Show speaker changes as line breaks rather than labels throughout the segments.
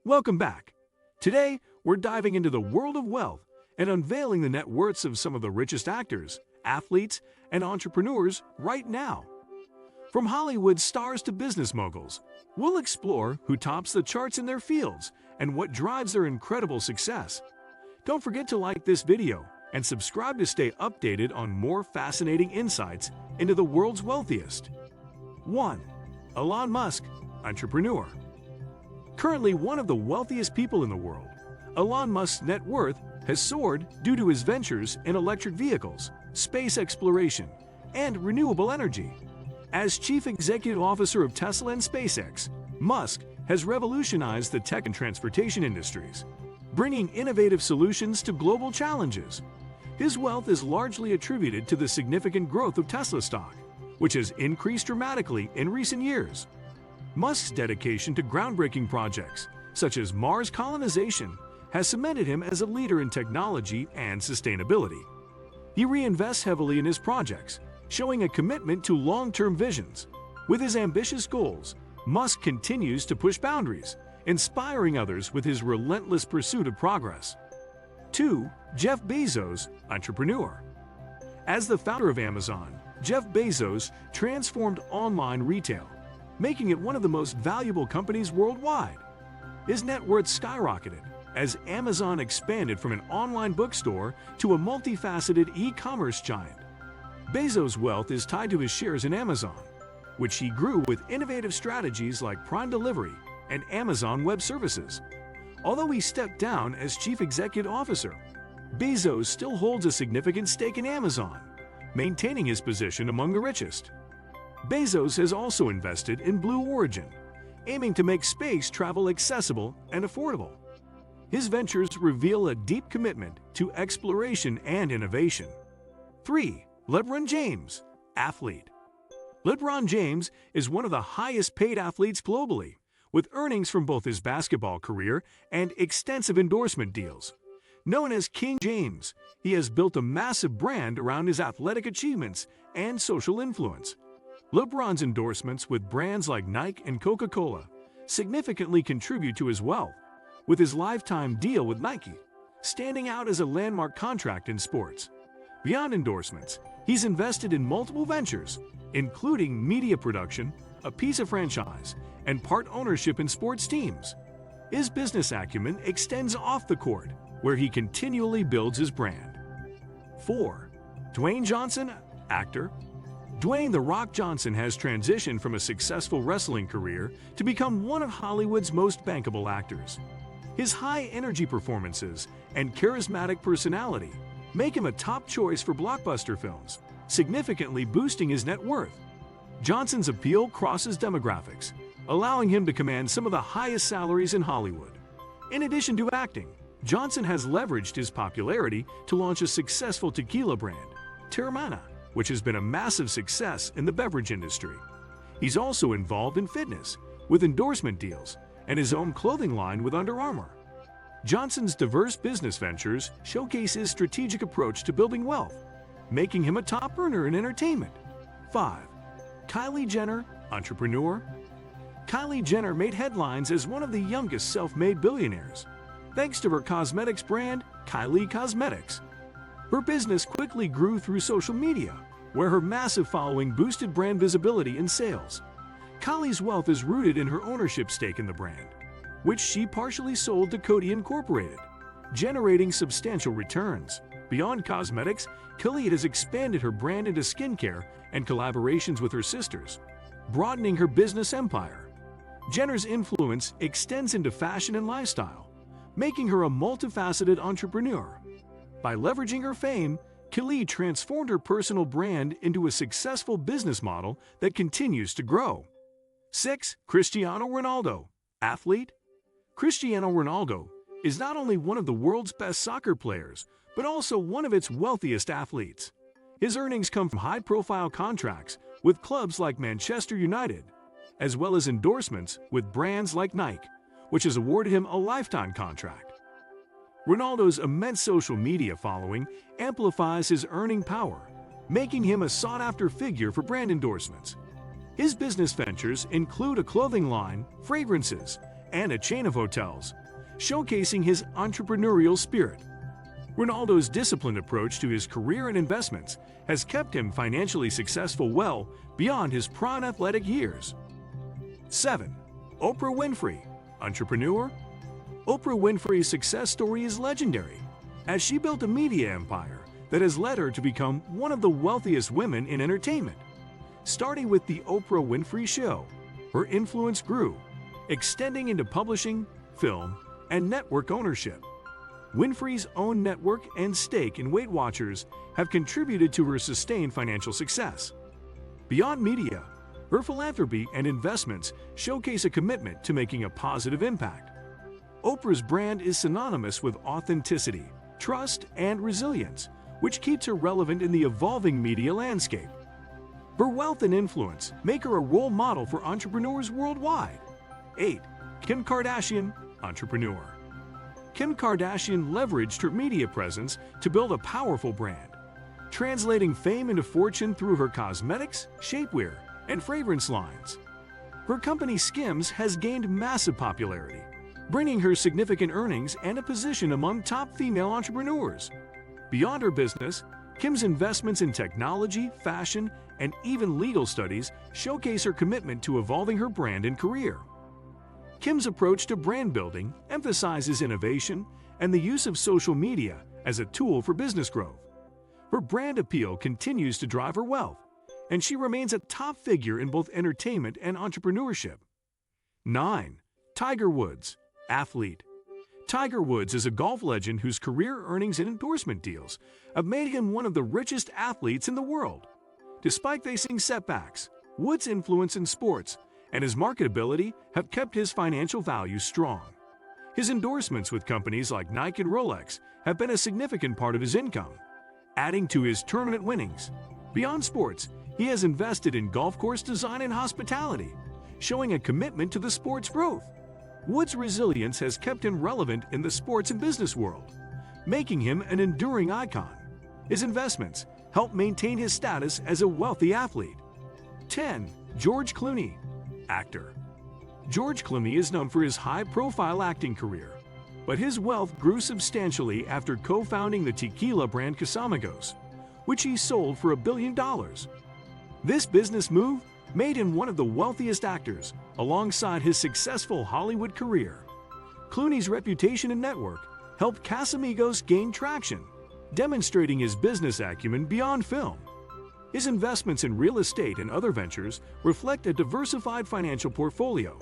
Welcome back. Today, we're diving into the world of wealth and unveiling the net worths of some of the richest actors, athletes, and entrepreneurs right now. From Hollywood stars to business moguls, we'll explore who tops the charts in their fields and what drives their incredible success. Don't forget to like this video and subscribe to stay updated on more fascinating insights into the world's wealthiest. 1. Elon Musk, entrepreneur. Currently one of the wealthiest people in the world, Elon Musk's net worth has soared due to his ventures in electric vehicles, space exploration, and renewable energy. As chief executive officer of Tesla and SpaceX, Musk has revolutionized the tech and transportation industries, bringing innovative solutions to global challenges. His wealth is largely attributed to the significant growth of Tesla stock, which has increased dramatically in recent years. Musk's dedication to groundbreaking projects, such as Mars colonization, has cemented him as a leader in technology and sustainability. He reinvests heavily in his projects, showing a commitment to long-term visions. With his ambitious goals, Musk continues to push boundaries, inspiring others with his relentless pursuit of progress. 2. Jeff Bezos, entrepreneur. As the founder of Amazon, Jeff Bezos transformed online retail, making it one of the most valuable companies worldwide. His net worth skyrocketed as Amazon expanded from an online bookstore to a multifaceted e-commerce giant. Bezos' wealth is tied to his shares in Amazon, which he grew with innovative strategies like Prime Delivery and Amazon Web Services. Although he stepped down as chief executive officer, Bezos still holds a significant stake in Amazon, maintaining his position among the richest. Bezos has also invested in Blue Origin, aiming to make space travel accessible and affordable. His ventures reveal a deep commitment to exploration and innovation. 3. LeBron James, athlete. LeBron James is one of the highest-paid athletes globally, with earnings from both his basketball career and extensive endorsement deals. Known as King James, he has built a massive brand around his athletic achievements and social influence. LeBron's endorsements with brands like Nike and Coca-Cola significantly contribute to his wealth, with his lifetime deal with Nike standing out as a landmark contract in sports. Beyond endorsements, he's invested in multiple ventures, including media production, a pizza franchise, and part ownership in sports teams. His business acumen extends off the court, where he continually builds his brand. 4. Dwayne Johnson, actor. Dwayne "The Rock" Johnson has transitioned from a successful wrestling career to become one of Hollywood's most bankable actors. His high-energy performances and charismatic personality make him a top choice for blockbuster films, significantly boosting his net worth. Johnson's appeal crosses demographics, allowing him to command some of the highest salaries in Hollywood. In addition to acting, Johnson has leveraged his popularity to launch a successful tequila brand, Terramana, which has been a massive success in the beverage industry. He's also involved in fitness, with endorsement deals, and his own clothing line with Under Armour. Johnson's diverse business ventures showcase his strategic approach to building wealth, making him a top earner in entertainment. 5. Kylie Jenner, entrepreneur. Kylie Jenner made headlines as one of the youngest self-made billionaires, thanks to her cosmetics brand, Kylie Cosmetics. Her business quickly grew through social media, where her massive following boosted brand visibility and sales. Kylie's wealth is rooted in her ownership stake in the brand, which she partially sold to Coty Incorporated, generating substantial returns. Beyond cosmetics, Kylie has expanded her brand into skincare and collaborations with her sisters, broadening her business empire. Jenner's influence extends into fashion and lifestyle, making her a multifaceted entrepreneur. By leveraging her fame, Kylie transformed her personal brand into a successful business model that continues to grow. 6. Cristiano Ronaldo, athlete. Cristiano Ronaldo is not only one of the world's best soccer players, but also one of its wealthiest athletes. His earnings come from high-profile contracts with clubs like Manchester United, as well as endorsements with brands like Nike, which has awarded him a lifetime contract. Ronaldo's immense social media following amplifies his earning power, making him a sought-after figure for brand endorsements. His business ventures include a clothing line, fragrances, and a chain of hotels, showcasing his entrepreneurial spirit. Ronaldo's disciplined approach to his career and investments has kept him financially successful well beyond his prime athletic years. 7. Oprah Winfrey, entrepreneur. Oprah Winfrey's success story is legendary, as she built a media empire that has led her to become one of the wealthiest women in entertainment. Starting with The Oprah Winfrey Show, her influence grew, extending into publishing, film, and network ownership. Winfrey's own network and stake in Weight Watchers have contributed to her sustained financial success. Beyond media, her philanthropy and investments showcase a commitment to making a positive impact. Oprah's brand is synonymous with authenticity, trust, and resilience, which keeps her relevant in the evolving media landscape. Her wealth and influence make her a role model for entrepreneurs worldwide. 8. Kim Kardashian, entrepreneur. Kim Kardashian leveraged her media presence to build a powerful brand, translating fame into fortune through her cosmetics, shapewear, and fragrance lines. Her company Skims has gained massive popularity, bringing her significant earnings and a position among top female entrepreneurs. Beyond her business, Kim's investments in technology, fashion, and even legal studies showcase her commitment to evolving her brand and career. Kim's approach to brand building emphasizes innovation and the use of social media as a tool for business growth. Her brand appeal continues to drive her wealth, and she remains a top figure in both entertainment and entrepreneurship. 9. Tiger Woods, athlete. Tiger Woods is a golf legend whose career earnings and endorsement deals have made him one of the richest athletes in the world. Despite facing setbacks, Woods' influence in sports and his marketability have kept his financial value strong. His endorsements with companies like Nike and Rolex have been a significant part of his income, adding to his tournament winnings. Beyond sports, he has invested in golf course design and hospitality, showing a commitment to the sport's growth. Woods' resilience has kept him relevant in the sports and business world, making him an enduring icon. His investments help maintain his status as a wealthy athlete. 10. George Clooney, actor. George Clooney is known for his high-profile acting career, but his wealth grew substantially after co-founding the tequila brand Casamigos, which he sold for $1 billion. This business move made him one of the wealthiest actors, alongside his successful Hollywood career. Clooney's reputation and network helped Casamigos gain traction, demonstrating his business acumen beyond film. His investments in real estate and other ventures reflect a diversified financial portfolio.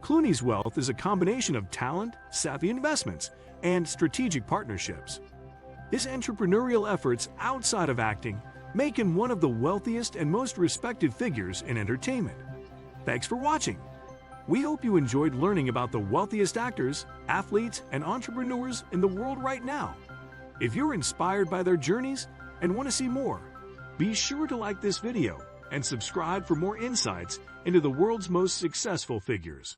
Clooney's wealth is a combination of talent, savvy investments, and strategic partnerships. His entrepreneurial efforts outside of acting make him one of the wealthiest and most respected figures in entertainment. Thanks for watching. We hope you enjoyed learning about the wealthiest actors, athletes, and entrepreneurs in the world right now. If you're inspired by their journeys and want to see more, be sure to like this video and subscribe for more insights into the world's most successful figures.